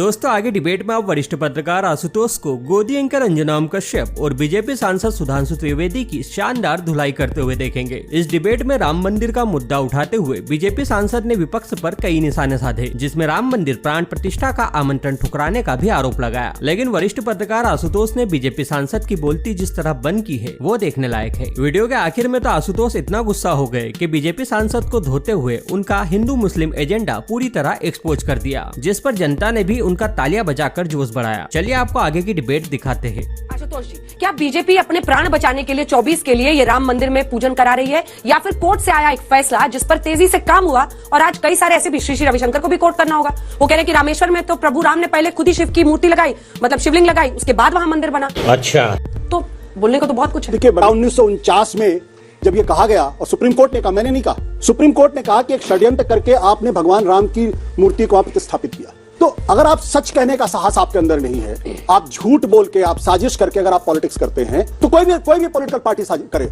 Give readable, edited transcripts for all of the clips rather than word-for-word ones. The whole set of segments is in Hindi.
दोस्तों आगे डिबेट में आप वरिष्ठ पत्रकार आशुतोष को गोदी एंकर अंजनाम कश्यप और बीजेपी सांसद सुधांशु त्रिवेदी की शानदार धुलाई करते हुए देखेंगे। इस डिबेट में राम मंदिर का मुद्दा उठाते हुए बीजेपी सांसद ने विपक्ष पर कई निशाने साधे, जिसमें राम मंदिर प्राण प्रतिष्ठा का आमंत्रण ठुकराने का भी आरोप लगाया। लेकिन वरिष्ठ पत्रकार आशुतोष ने बीजेपी सांसद की बोलती जिस तरह बंद की है वो देखने लायक है। वीडियो के आखिर में तो आशुतोष इतना गुस्सा हो गए कि बीजेपी सांसद को धोते हुए उनका हिंदू मुस्लिम एजेंडा पूरी तरह एक्सपोज कर दिया, जिस पर जनता ने भी उनका तालियां बजाकर जोश बढ़ाया। चलिए आपको आगे की डिबेट दिखाते हैं। आशुतोष जी, क्या बीजेपी अपने प्राण बचाने के लिए 24 के लिए ये राम मंदिर में पूजन करा रही है, या फिर कोर्ट से आया एक फैसला जिस पर तेजी से काम हुआ और आज कई सारे ऐसे भी श्री रविशंकर को भी कोर्ट करना होगा। वो कह रहे हैं कि रामेश्वर में तो प्रभु राम ने पहले खुद ही शिव की मूर्ति लगाई, मतलब शिवलिंग लगाई, उसके बाद वहां मंदिर बना। अच्छा, तो बोलने को तो बहुत कुछ है। देखिए 1949 में जब ये कहा गया और सुप्रीम कोर्ट ने कहा, मैंने नहीं कहा, सुप्रीम कोर्ट ने कहा कि एक षड्यंत्र करके आपने भगवान राम की मूर्ति को आप प्रतिष्ठापित किया। तो अगर आप सच कहने का साहस आपके अंदर नहीं है, आप झूठ बोल के, आप साजिश करके अगर आप पॉलिटिक्स करते हैं, तो कोई भी पॉलिटिकल पार्टी साजिश करे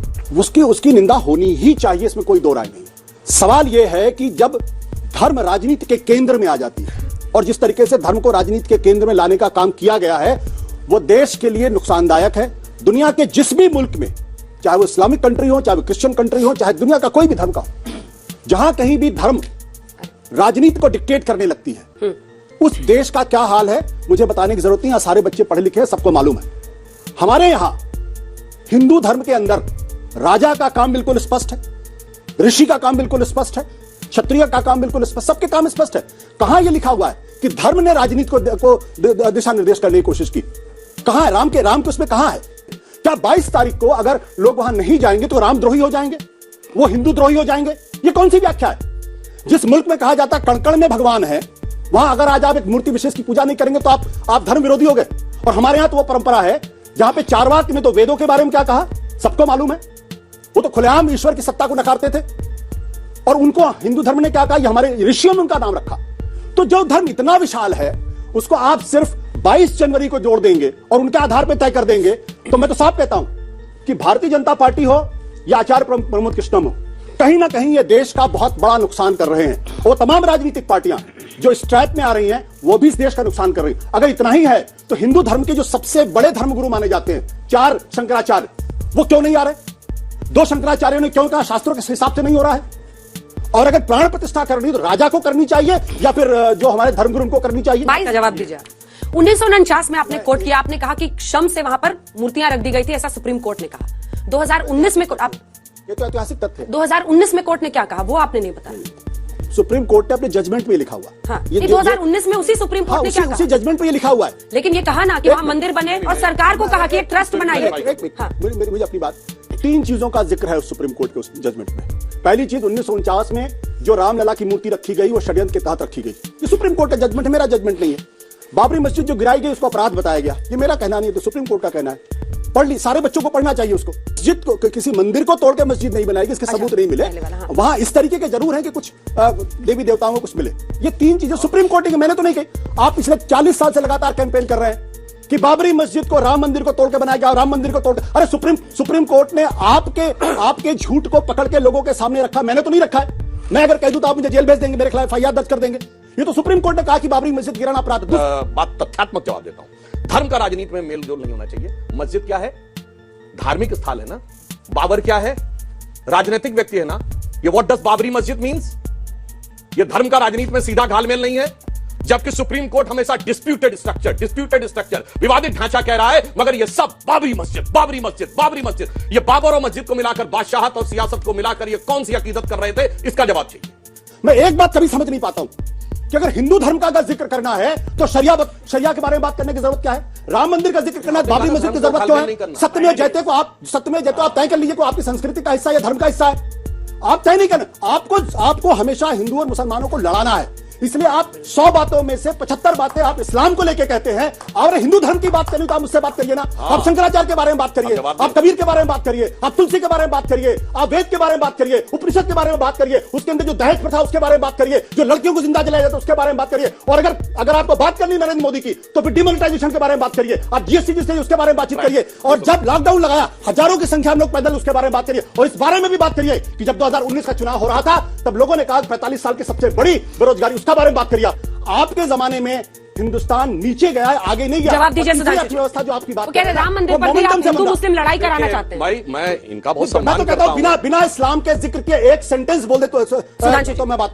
उसकी निंदा होनी ही चाहिए, इसमें कोई दो राय नहीं। सवाल यह है कि जब धर्म राजनीति के केंद्र में आ जाती है और जिस तरीके से धर्म को राजनीति के केंद्र में लाने का काम किया गया है वो देश के लिए नुकसानदायक है। दुनिया के जिस भी मुल्क में, चाहे वो इस्लामिक कंट्री हो, चाहे वो क्रिश्चियन कंट्री हो, चाहे दुनिया का कोई भी धर्म का हो, जहां कहीं भी धर्म राजनीति को डिक्टेट करने लगती है, उस देश का क्या हाल है मुझे बताने की जरूरत नहीं है। सारे बच्चे पढ़े लिखे हैं, सबको मालूम है। हमारे यहां हिंदू धर्म के अंदर राजा का काम बिल्कुल स्पष्ट है, ऋषि का काम बिल्कुल स्पष्ट है, क्षत्रिय का काम बिल्कुल स्पष्ट, सबके काम स्पष्ट है। कहां यह लिखा हुआ है कि धर्म ने राजनीति को दिशा निर्देश करने की कोशिश की? कहां है राम के उसमें कहां है? क्या 22 तारीख को अगर लोग वहां नहीं जाएंगे तो रामद्रोही हो जाएंगे, वो हिंदू द्रोही हो जाएंगे? ये कौन सी व्याख्या है? जिस मुल्क में कहा जाता है कण-कण में भगवान है, वहां अगर आज आप एक मूर्ति विशेष की पूजा नहीं करेंगे तो आप धर्म विरोधी हो गए। और हमारे यहां तो वो परंपरा है जहां पे चारवाक ने तो वेदों के बारे में क्या कहा सबको मालूम है। वो तो खुलेआम ईश्वर की सत्ता को नकारते थे और उनको हिंदू धर्म ने क्या कहा, ये हमारे ऋषियों ने उनका नाम रखा। तो जो धर्म इतना विशाल है उसको आप सिर्फ 22 जनवरी को जोड़ देंगे और उनके आधार पर तय कर देंगे, तो मैं तो साफ कहता हूं कि भारतीय जनता पार्टी हो या आचार्य प्रमोद कृष्णम हो, कहीं ना कहीं ये देश का बहुत बड़ा नुकसान कर रहे हैं। वो तमाम राजनीतिक पार्टियां जो इस ट्रैप में आ रही हैं वो भी इस देश का नुकसान कर रही हैं। अगर इतना ही है तो हिंदू धर्म के जो सबसे बड़े धर्मगुरु माने जाते हैं 4 शंकराचार्य, वो क्यों नहीं आ रहे? 2 शंकराचार्यों ने क्यों कहा शास्त्रों के हिसाब से नहीं हो रहा है? और अगर प्राण प्रतिष्ठा करनी तो राजा को करनी चाहिए या फिर जो हमारे धर्मगुरु उनको करनी चाहिए? भाई का जवाब दीजिए। 1949 में आपने कोर्ट किया, आपने कहा कि क्षम से वहां पर मूर्तियां रख दी गई थी, ऐसा सुप्रीम कोर्ट ने कहा। 2019 में आप, ये तो ऐतिहासिक तथ्य है। 2019 में कोर्ट ने क्या कहा वो आपने नहीं बताया। सुप्रीम कोर्ट ने अपने जजमेंट में लिखा हुआ। हाँ, ये 2019 में उसी सुप्रीम कोर्ट ने क्या कहा? उसी जजमेंट में ये लिखा हुआ है। लेकिन ये कहा ना कि वहां मंदिर बने और सरकार को कहा कि एक ट्रस्ट बनाइए। मुझे अपनी बात, 3 चीजों का जिक्र है उस सुप्रीम कोर्ट के उस जजमेंट में। पहली चीज 1949 में जो रामलला की मूर्ति रखी गई वो षड्यंत्र के तहत रखी गई। ये सुप्रीम कोर्ट का जजमेंट है, मेरा जजमेंट नहीं है। बाबरी मस्जिद जो गिराई गई उसको अपराध बताया गया, ये मेरा कहना नहीं है, तो सुप्रीम कोर्ट का कहना है। पढ़ ली, सारे बच्चों को पढ़ना चाहिए उसको। मस्जिद को, किसी मंदिर को तोड़ के मस्जिद नहीं बनाएगी, इसके सबूत नहीं मिले। वहां इस तरीके के जरूर हैं कि कुछ देवी देवताओं को कुछ मिले। ये 3 चीजें सुप्रीम कोर्ट ने, मैंने तो नहीं कही। आप पिछले 40 साल से लगातार कैंपेन कर रहे हैं कि बाबरी मस्जिद को राम मंदिर को तोड़ के बनाया गया, राम मंदिर को तोड़। अरे सुप्रीम कोर्ट ने आपके झूठ को पकड़ के लोगों के सामने रखा, मैंने तो नहीं रखा है। मैं अगर कह दूं तो आप मुझे जेल भेज देंगे, मेरे खिलाफ FIR दर्ज कर देंगे। ये तो सुप्रीम कोर्ट ने कहा कि बाबरी मस्जिद गिराना अपराध। बात तथ्यात्मक जवाब देता हूं। धर्म का राजनीति में मेल जोल नहीं होना चाहिए। मस्जिद क्या है? धार्मिक स्थल है ना। बाबर क्या है? राजनीतिक व्यक्ति है ना। ये व्हाट डज बाबरी मस्जिद मींस? ये धर्म का राजनीति में सीधा घालमेल नहीं है। जबकि सुप्रीम कोर्ट हमेशा डिस्प्यूटेड स्ट्रक्चर, विवादित ढांचा कह रहा है, मगर ये सब बाबरी मस्जिद। ये बाबर और मस्जिद को मिलाकर, बादशाहत और सियासत को मिलाकर ये कौन सी अकीदत कर रहे थे, इसका जवाब चाहिए। मैं एक बात कभी समझ नहीं पाता हूं कि अगर हिंदू धर्म का अगर जिक्र करना है तो शरिया के बारे में बात करने की जरूरत क्या है? राम मंदिर का जिक्र करना है, बाबरी मस्जिद की जरूरत क्यों है? सत्यमेव जयते को आप तय कर लीजिए को आपकी संस्कृति का हिस्सा या धर्म का हिस्सा है। आप तय नहीं करना। आपको हमेशा हिंदू और मुसलमानों को लड़ाना है, इसलिए आप 100 बातों में से 75 बातें आप इस्लाम को लेकर कहते हैं। और हिंदू धर्म की बात करनी तो आप मुझसे बात करिए ना। आप शंकराचार्य के बारे में बात करिए, आप कबीर के बारे में बात करिए, आप तुलसी के बारे में बात करिए, आप वेद के बारे में बात करिए, उपनिषद के बारे में बात करिए, उसके अंदर जो दहेज प्रथा उसके बारे में बात करिए, जो लड़कियों को जिंदा जलाया जाता है उसके बारे में बात करिए। और अगर आपको बात करनी नरेंद्र मोदी की तो फिर डिमोनेटाइजेशन के बारे में बात करिए, आप GST उसके बारे में बातचीत करिए। और जब लॉकडाउन लगाया हजारों की संख्या में लोग पैदल, उसके बारे में बात करिए। और इस बारे में भी बात करिए कि जब 2019 का चुनाव हो रहा था तब लोगों ने कहा 45 साल की सबसे बड़ी बेरोजगारी, उसका बारे में बात करिए। आपके जमाने में हिंदुस्तान नीचे गया है, आगे नहीं गया। जवाब दीजिए और तीसरी सुधांशु। अर्थव्यवस्था जो आपकी बात वो कह रहे कर रहे हैं, राम मंदिर वो पर भी आप मोमेंटम से हिंदू बंधा। मुस्लिम लड़ाई कराना चाहते हैं। भाई मैं इनका बहुत मैं सम्मान तो कहता करता हूं बिना इस्लाम के जिक्र के एक सेंटेंस बोल दे तो सुधांशु जी। मैं बात